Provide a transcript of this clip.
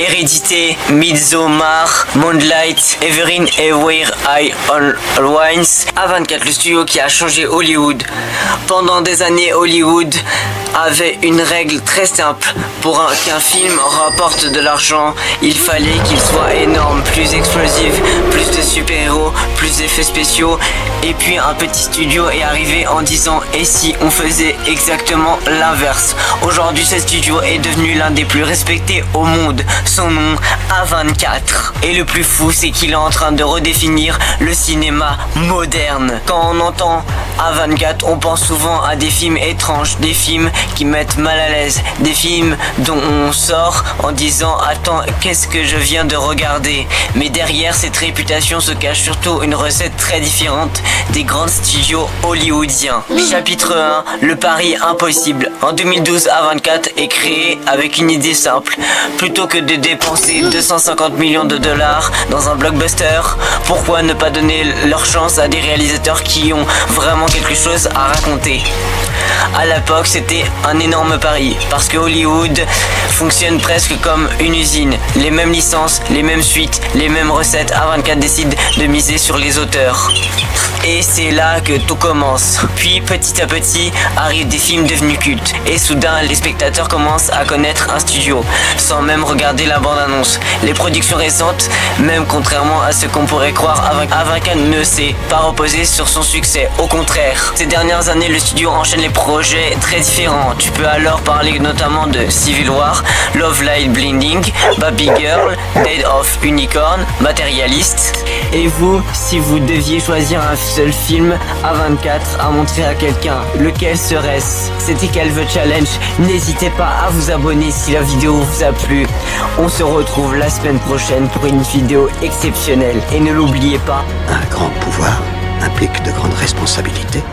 Hérédité, Midsommar, Moonlight, Everin Everywhere I All Once. A24, le studio qui a changé Hollywood. Pendant des années, Hollywood avait une règle très simple. Pour qu'un film rapporte de l'argent, il fallait qu'il soit énorme, plus explosif, plus de super-héros, plus d'effets spéciaux. Et puis un petit studio est arrivé en disant « Et si on faisait exactement l'inverse ?» Aujourd'hui, ce studio est devenu l'un des plus respectés au monde. Son nom, A24. Et le plus fou, c'est qu'il est en train de redéfinir le cinéma moderne. Quand on entend A24, on pense souvent à des films étranges, des films qui mettent mal à l'aise, des films dont on sort en disant « Attends, qu'est-ce que je viens de regarder ?» Mais derrière cette réputation se cache surtout une recette très différente des grands studios hollywoodiens. Chapitre 1, le pari impossible. En 2012, A24 est créé avec une idée simple. Plutôt que de dépenser 250 millions de dollars dans un blockbuster, pourquoi ne pas donner leur chance à des réalisateurs qui ont vraiment quelque chose à raconter? À l'époque, c'était un énorme pari, parce que Hollywood fonctionne presque comme une usine. Les mêmes licences, les mêmes suites, les mêmes recettes. A24 décide de miser sur les auteurs. Et c'est là que tout commence. Puis petit à petit arrivent des films devenus cultes. Et soudain les spectateurs commencent à connaître un studio sans même regarder la bande-annonce. Les productions récentes, même contrairement à ce qu'on pourrait croire, A24 ne s'est pas reposé sur son succès. Au contraire, ces dernières années le studio enchaîne les projets très différents. Tu peux alors parler notamment de Civil War, Love Light Blinding, Baby Girl, Dead of Unicorn, Matérialiste. Et vous, si vous deviez choisir un seul film A24 à montrer à quelqu'un, lequel serait-ce? C'était Calve Challenge. N'hésitez pas à vous abonner si la vidéo vous a plu. On se retrouve la semaine prochaine pour une vidéo exceptionnelle. Et ne l'oubliez pas, un grand pouvoir implique de grandes responsabilités.